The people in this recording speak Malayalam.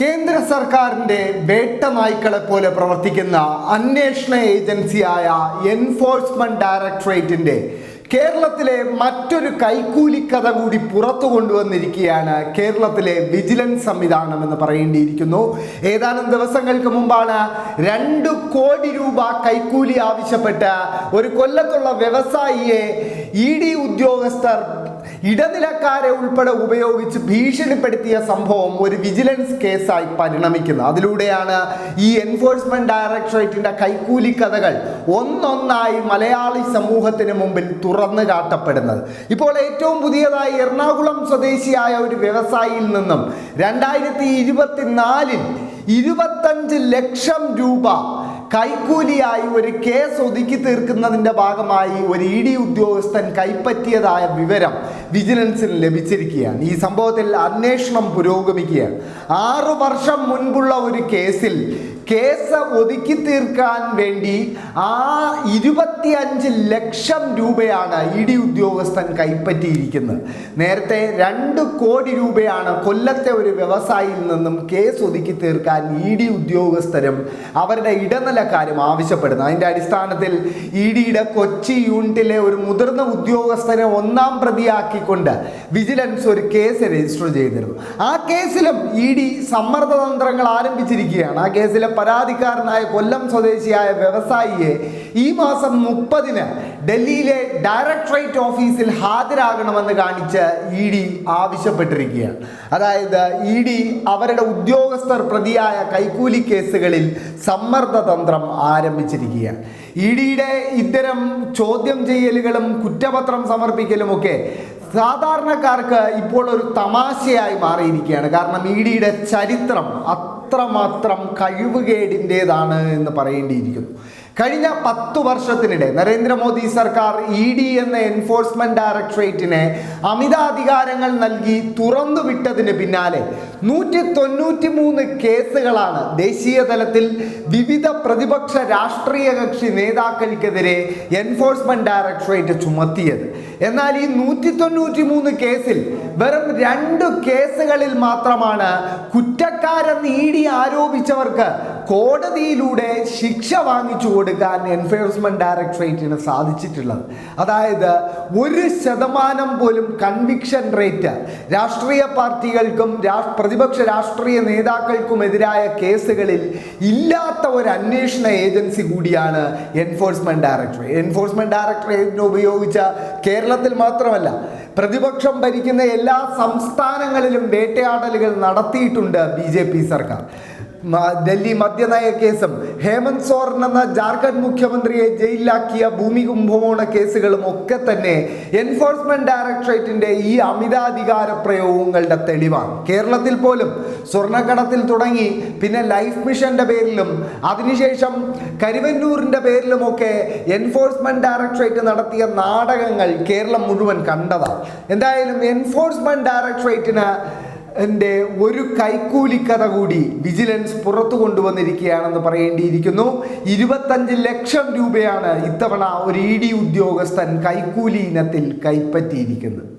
കേന്ദ്ര സർക്കാരിൻ്റെ വേട്ട നായ്ക്കളെ പോലെ പ്രവർത്തിക്കുന്ന അന്വേഷണ ഏജൻസിയായ എൻഫോഴ്സ്മെന്റ് ഡയറക്ടറേറ്റിൻ്റെ കേരളത്തിലെ മറ്റൊരു കൈക്കൂലിക്കഥ കൂടി പുറത്തു കൊണ്ടുവന്നിരിക്കുകയാണ് കേരളത്തിലെ വിജിലൻസ് സംവിധാനം എന്ന് പറയേണ്ടിയിരിക്കുന്നു. ഏതാനും ദിവസങ്ങൾക്ക് മുമ്പാണ് 2 കോടി രൂപ കൈക്കൂലി ആവശ്യപ്പെട്ട് ഒരു കൊല്ലത്തുള്ള വ്യവസായിയെ ED ഉദ്യോഗസ്ഥർ ഇടനിലക്കാരെ ഉൾപ്പെടെ ഉപയോഗിച്ച് ഭീഷണിപ്പെടുത്തിയ സംഭവം ഒരു വിജിലൻസ് കേസായി പരിണമിക്കുന്നത്. അതിലൂടെയാണ് ഈ എൻഫോഴ്സ്മെന്റ് ഡയറക്ടറേറ്റിന്റെ കൈക്കൂലി കഥകൾ ഒന്നൊന്നായി മലയാളി സമൂഹത്തിന് മുമ്പിൽ തുറന്നു കാട്ടപ്പെടുന്നത്. ഇപ്പോൾ ഏറ്റവും പുതിയതായി എറണാകുളം സ്വദേശിയായ ഒരു വ്യവസായിയിൽ നിന്നും 2024 25 ലക്ഷം രൂപ കൈക്കൂലിയായി ഒരു കേസ് ഒതുക്കി തീർക്കുന്നതിൻ്റെ ഭാഗമായി ഒരു ED ഉദ്യോഗസ്ഥൻ കൈപ്പറ്റിയതായ വിവരം വിജിലൻസിന് ലഭിച്ചിരിക്കുകയാണ്. ഈ സംഭവത്തിൽ അന്വേഷണം പുരോഗമിക്കുകയാണ്. 6 വർഷം മുൻപുള്ള ഒരു കേസ് ഒതുക്കി തീർക്കാൻ വേണ്ടി 25 ലക്ഷം രൂപയാണ് ED ഉദ്യോഗസ്ഥൻ കൈപ്പറ്റിയിരിക്കുന്നത്. നേരത്തെ 2 കോടി രൂപയാണ് കൊല്ലത്തെ ഒരു വ്യവസായിയിൽ നിന്നും കേസ് ഒതുക്കി തീർക്കാൻ ED ഉദ്യോഗസ്ഥരും അവരുടെ ഇടനിലക്കാരും ആവശ്യപ്പെടുന്നത്. അതിൻ്റെ അടിസ്ഥാനത്തിൽ EDയുടെ കൊച്ചി യൂണിറ്റിലെ ഒരു മുതിർന്ന ഉദ്യോഗസ്ഥനെ 1-ാം പ്രതിയാക്കിക്കൊണ്ട് വിജിലൻസ് ഒരു കേസ് രജിസ്റ്റർ ചെയ്തിരുന്നു. ആ കേസിലും ED സമ്മർദ്ദതന്ത്രങ്ങൾ ആരംഭിച്ചിരിക്കുകയാണ്. ആ കേസിലെ പരാതിക്കാരനായ കൊല്ലം സ്വദേശിയായ വ്യവസായിയെ ഈ മാസം 30-ന് ഡൽഹിയിലെ ഡയറക്ടറേറ്റ് ഓഫീസിൽ ഹാജരാകണമെന്ന് കാണിച്ച് ED ആവശ്യപ്പെട്ടിരിക്കുകയാണ്. അതായത് ED അവരുടെ ഉദ്യോഗസ്ഥർ പ്രതിയായ കൈക്കൂലി കേസുകളിൽ സമ്മർദ്ദതന്ത്രം ആരംഭിച്ചിരിക്കുകയാണ്. EDയുടെ ഇത്തരം ചോദ്യം ചെയ്യലുകളും കുറ്റപത്രം സമർപ്പിക്കലുമൊക്കെ സാധാരണക്കാർക്ക് ഇപ്പോൾ ഒരു തമാശയായി മാറിയിരിക്കുകയാണ്. കാരണം EDയുടെ ചരിത്രം അത്രമാത്രം കഴിവുകേടിൻ്റെതാണ് എന്ന് പറയേണ്ടിയിരിക്കുന്നു. കഴിഞ്ഞ 10 വർഷത്തിനിടെ നരേന്ദ്രമോദി സർക്കാർ ED എന്ന എൻഫോഴ്സ്മെന്റ് ഡയറക്ടറേറ്റിനെ അമിതാധികാരങ്ങൾ നൽകി തുറന്നു വിട്ടതിന് പിന്നാലെ 193 കേസുകളാണ് ദേശീയ തലത്തിൽ വിവിധ പ്രതിപക്ഷ രാഷ്ട്രീയ കക്ഷി നേതാക്കൾക്കെതിരെ എൻഫോഴ്സ്മെന്റ് ഡയറക്ടറേറ്റ് ചുമത്തിയത്. എന്നാൽ ഈ 193 കേസിൽ വെറും 2 കേസുകളിൽ മാത്രമാണ് കുറ്റക്കാരെന്ന് ED ആരോപിച്ചവർക്ക് കോടതിയിലൂടെ ശിക്ഷ വാങ്ങിച്ചു കൊടുക്കാൻ എൻഫോഴ്സ്മെന്റ് ഡയറക്ടറേറ്റിന് സാധിച്ചിട്ടുള്ളത്. അതായത് 1% പോലും കൺവിക്ഷൻ റേറ്റ് രാഷ്ട്രീയ പാർട്ടികൾക്കും പ്രതിപക്ഷ രാഷ്ട്രീയ നേതാക്കൾക്കുമെതിരായ കേസുകളിൽ ഇല്ലാത്ത ഒരു അന്വേഷണ ഏജൻസി കൂടിയാണ് എൻഫോഴ്സ്മെന്റ് ഡയറക്ടറേറ്റ്. എൻഫോഴ്സ്മെന്റ് ഡയറക്ടറേറ്റിനെ ഉപയോഗിച്ച കേരളത്തിൽ മാത്രമല്ല പ്രതിപക്ഷം ഭരിക്കുന്ന എല്ലാ സംസ്ഥാനങ്ങളിലും വേട്ടയാടലുകൾ നടത്തിയിട്ടുണ്ട് BJP സർക്കാർ. ഡൽഹി മദ്യനയ കേസും ഹേമന്ത് സോറൻ എന്ന ജാർഖണ്ഡ് മുഖ്യമന്ത്രിയെ ജയിലിലാക്കിയ ഭൂമി കുംഭകോണ കേസുകളും ഒക്കെ തന്നെ എൻഫോഴ്സ്മെന്റ് ഡയറക്ടറേറ്റിന്റെ ഈ അമിതാധികാര പ്രയോഗങ്ങളുടെ തെളിവാണ്. കേരളത്തിൽ പോലും സ്വർണ്ണക്കടത്തിൽ തുടങ്ങി പിന്നെ ലൈഫ് മിഷന്റെ പേരിലും അതിനുശേഷം കരുവന്നൂരിന്റെ പേരിലുമൊക്കെ എൻഫോഴ്സ്മെന്റ് ഡയറക്ടറേറ്റ് നടത്തിയ നാടകങ്ങൾ കേരളം മുഴുവൻ കണ്ടതാണ്. എന്തായാലും എൻഫോഴ്സ്മെന്റ് ഡയറക്ടറേറ്റിന് ഒരു കൈക്കൂലിക്കഥ കൂടി വിജിലൻസ് പുറത്തു കൊണ്ടുവന്നിരിക്കുകയാണെന്ന് പറയേണ്ടിയിരിക്കുന്നു. 25 ലക്ഷം രൂപയാണ് ഇത്തവണ ഒരു ED ഉദ്യോഗസ്ഥൻ കൈക്കൂലി ഇനത്തിൽ കൈപ്പറ്റിയിരിക്കുന്നത്.